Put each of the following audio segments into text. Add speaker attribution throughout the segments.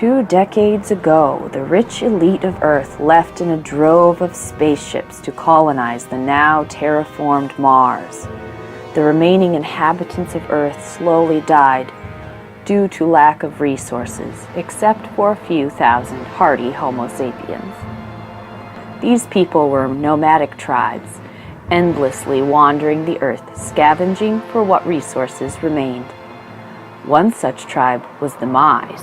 Speaker 1: 2 decades ago, the rich elite of Earth left in a drove of spaceships to colonize the now terraformed Mars. The remaining inhabitants of Earth slowly died due to lack of resources, except for a few thousand hardy Homo sapiens. These people were nomadic tribes, endlessly wandering the Earth, scavenging for what resources remained. One such tribe was the Mais.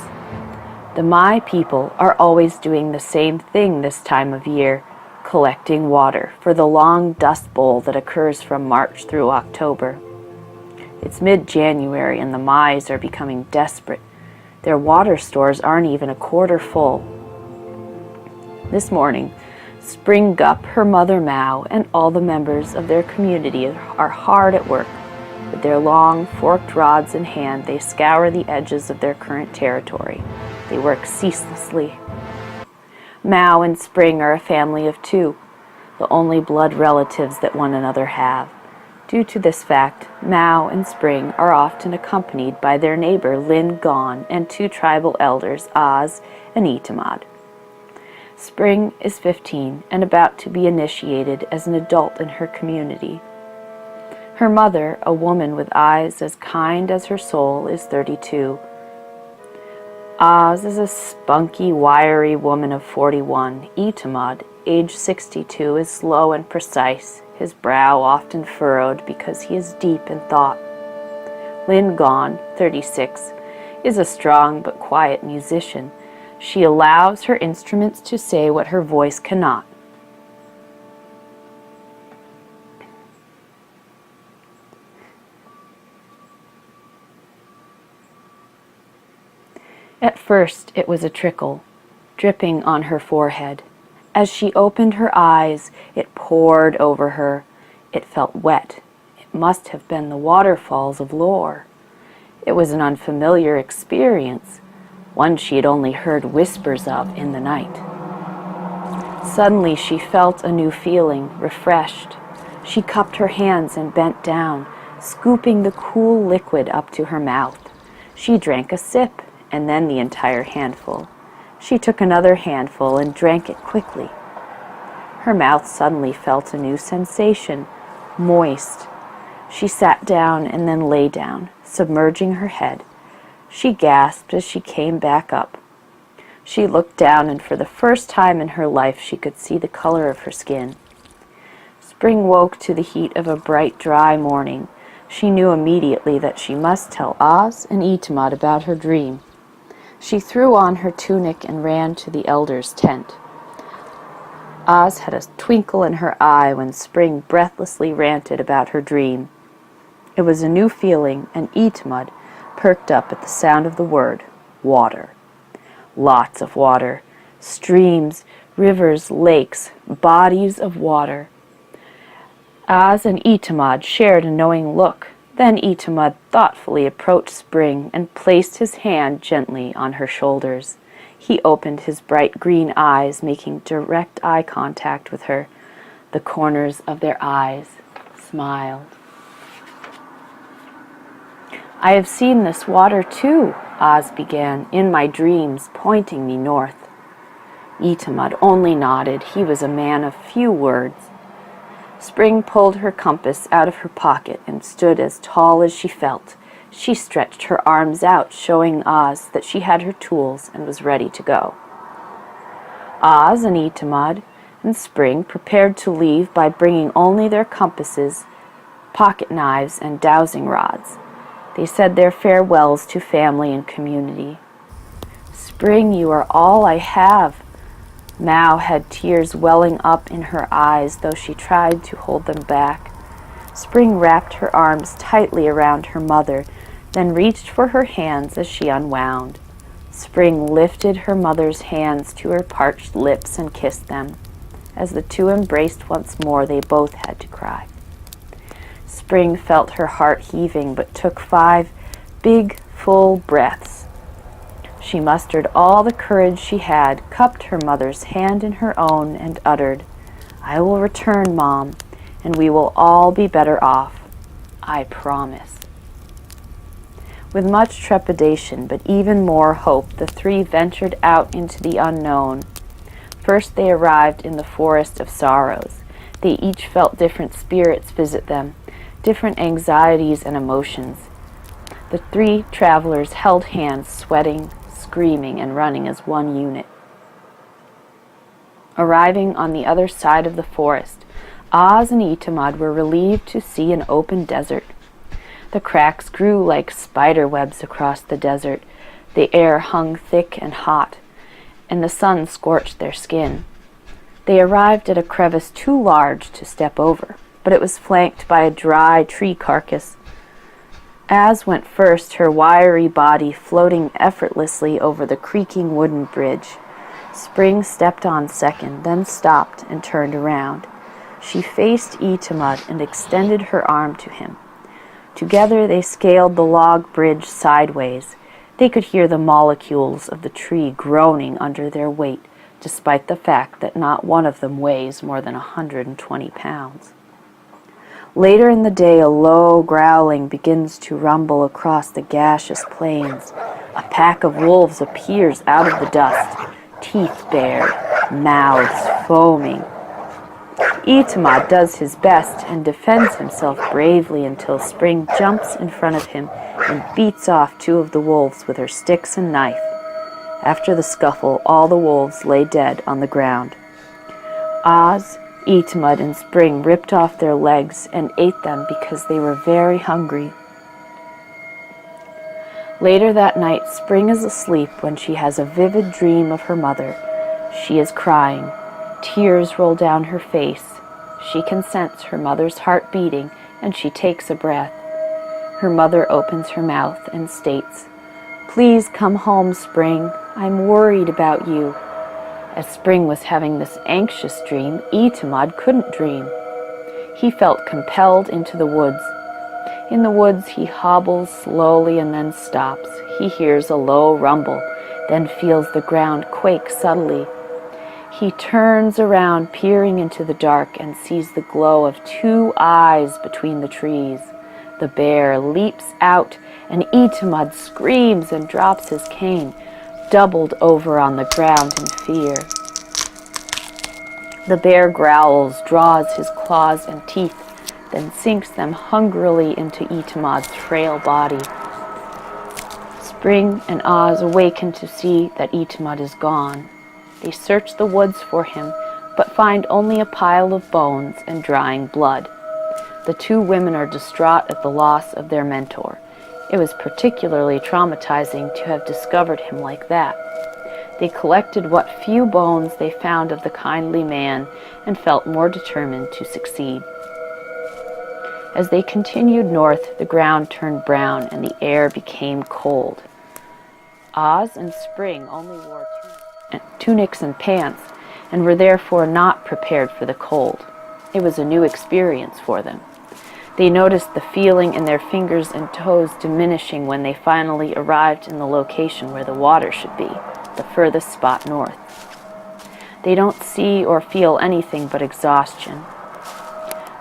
Speaker 1: The Mai people are always doing the same thing this time of year, collecting water for the long dust bowl that occurs from March through October. It's mid-January and the Mais are becoming desperate. Their water stores aren't even a quarter full. This morning, Spring Gup, her mother Mao, and all the members of their community are hard at work. With their long, forked rods in hand, they scour the edges of their current territory. They work ceaselessly. Mao and Spring are a family of 2, the only blood relatives that one another have. Due to this fact, Mao and Spring are often accompanied by their neighbor Lin Gon and 2 tribal elders, Oz and Itamad. Spring is 15 and about to be initiated as an adult in her community. Her mother, a woman with eyes as kind as her soul, is 32. Oz is a spunky, wiry woman of 41. Itamad, age 62, is slow and precise, his brow often furrowed because he is deep in thought. Lin Gon, 36, is a strong but quiet musician. She allows her instruments to say what her voice cannot. At first it was a trickle, dripping on her forehead. As she opened her eyes, it poured over her. It felt wet. It must have been the waterfalls of lore. It was an unfamiliar experience, one she had only heard whispers of in the night. Suddenly she felt a new feeling, refreshed. She cupped her hands and bent down, scooping the cool liquid up to her mouth. She drank a sip, and then the entire handful. She took another handful and drank it quickly. Her mouth suddenly felt a new sensation, moist. She sat down and then lay down, submerging her head. She gasped as she came back up. She looked down, and for the first time in her life she could see the color of her skin. Spring woke to the heat of a bright, dry morning. She knew immediately that she must tell Oz and Itamad about her dream. She threw on her tunic and ran to the elder's tent. Oz had a twinkle in her eye when Spring breathlessly ranted about her dream. It was a new feeling, and Itamad perked up at the sound of the word, water. Lots of water. Streams, rivers, lakes, bodies of water. Oz and Itamad shared a knowing look. Then Itamad thoughtfully approached Spring and placed his hand gently on her shoulders. He opened his bright green eyes, making direct eye contact with her. The corners of their eyes smiled. "I have seen this water too," Oz began, "in my dreams, pointing me north." Itamad only nodded. He was a man of few words. Spring pulled her compass out of her pocket and stood as tall as she felt. She stretched her arms out, showing Oz that she had her tools and was ready to go. Oz and Itamad and Spring prepared to leave by bringing only their compasses, pocket knives, and dowsing rods. They said their farewells to family and community. "Spring, you are all I have." Mao had tears welling up in her eyes, though she tried to hold them back. Spring wrapped her arms tightly around her mother, then reached for her hands as she unwound. Spring lifted her mother's hands to her parched lips and kissed them. As the 2 embraced once more, they both had to cry. Spring felt her heart heaving, but took 5 big, full breaths. She mustered all the courage she had, cupped her mother's hand in her own, and uttered, "I will return, Mom, and we will all be better off. I promise." With much trepidation, but even more hope, the three ventured out into the unknown. First they arrived in the forest of sorrows. They each felt different spirits visit them, different anxieties and emotions. The three travelers held hands, sweating, screaming, and running as one unit. Arriving on the other side of the forest, Oz and Itamad were relieved to see an open desert. The cracks grew like spider webs across the desert. The air hung thick and hot, and the sun scorched their skin. They arrived at a crevice too large to step over, but it was flanked by a dry tree carcass. Az went first, her wiry body floating effortlessly over the creaking wooden bridge. Spring stepped on second, then stopped and turned around. She faced Itamad and extended her arm to him. Together they scaled the log bridge sideways. They could hear the molecules of the tree groaning under their weight, despite the fact that not one of them weighs more than 120 pounds. Later in the day, a low growling begins to rumble across the gaseous plains. A pack of wolves appears out of the dust, teeth bared, mouths foaming. Itamad does his best and defends himself bravely until Spring jumps in front of him and beats off two of the wolves with her sticks and knife. After the scuffle, all the wolves lay dead on the ground. Oz, Itamad, and Spring ripped off their legs and ate them because they were very hungry. Later that night, Spring is asleep when she has a vivid dream of her mother. She is crying. Tears roll down her face. She can sense her mother's heart beating, and she takes a breath. Her mother opens her mouth and states, "Please come home, Spring. I'm worried about you." As Spring was having this anxious dream, Itamad couldn't dream. He felt compelled into the woods. In the woods, he hobbles slowly and then stops. He hears a low rumble, then feels the ground quake subtly. He turns around, peering into the dark, and sees the glow of two eyes between the trees. The bear leaps out, and Itamad screams and drops his cane, doubled over on the ground in fear. The bear growls, draws his claws and teeth, then sinks them hungrily into Itamad's frail body. Spring and Oz awaken to see that Itamad is gone. They search the woods for him, but find only a pile of bones and drying blood. The two women are distraught at the loss of their mentor. It was particularly traumatizing to have discovered him like that. They collected what few bones they found of the kindly man and felt more determined to succeed. As they continued north, the ground turned brown and the air became cold. Oz and Spring only wore tunics and pants and were therefore not prepared for the cold. It was a new experience for them. They noticed the feeling in their fingers and toes diminishing when they finally arrived in the location where the water should be, the furthest spot north. They don't see or feel anything but exhaustion.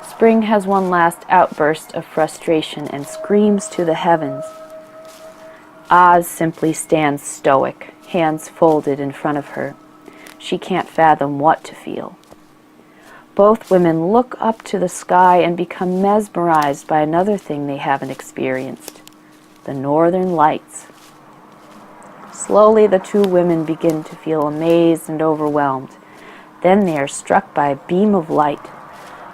Speaker 1: Spring has one last outburst of frustration and screams to the heavens. Oz simply stands stoic, hands folded in front of her. She can't fathom what to feel. Both women look up to the sky and become mesmerized by another thing they haven't experienced, the northern lights. Slowly, the two women begin to feel amazed and overwhelmed. Then they are struck by a beam of light.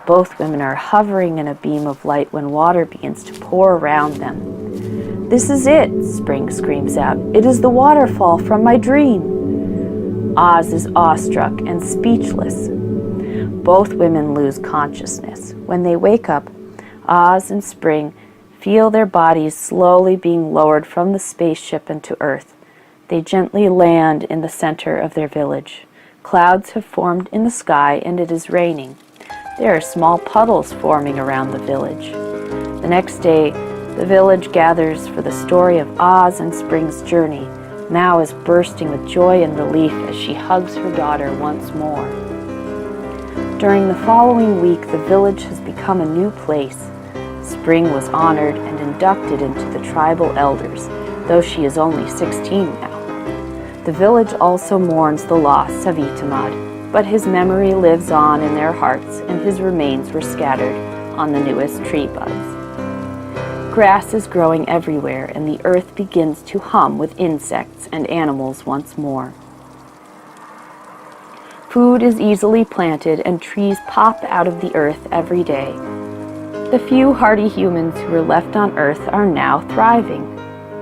Speaker 1: Both women are hovering in a beam of light when water begins to pour around them. "This is it," Spring screams out. "It is the waterfall from my dream." Oz is awestruck and speechless. Both women lose consciousness. When they wake up, Oz and Spring feel their bodies slowly being lowered from the spaceship into Earth. They gently land in the center of their village. Clouds have formed in the sky and it is raining. There are small puddles forming around the village. The next day, the village gathers for the story of Oz and Spring's journey. Now is bursting with joy and relief as she hugs her daughter once more. During the following week, the village has become a new place. Spring was honored and inducted into the tribal elders, though she is only 16 now. The village also mourns the loss of Itamad, but his memory lives on in their hearts, and his remains were scattered on the newest tree buds. Grass is growing everywhere, and the earth begins to hum with insects and animals once more. Food is easily planted, and trees pop out of the earth every day. The few hardy humans who were left on earth are now thriving.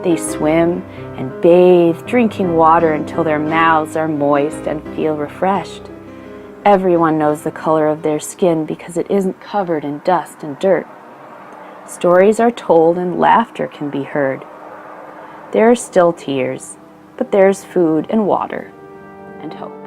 Speaker 1: They swim and bathe, drinking water until their mouths are moist and feel refreshed. Everyone knows the color of their skin because it isn't covered in dust and dirt. Stories are told and laughter can be heard. There are still tears, but there's food and water and hope.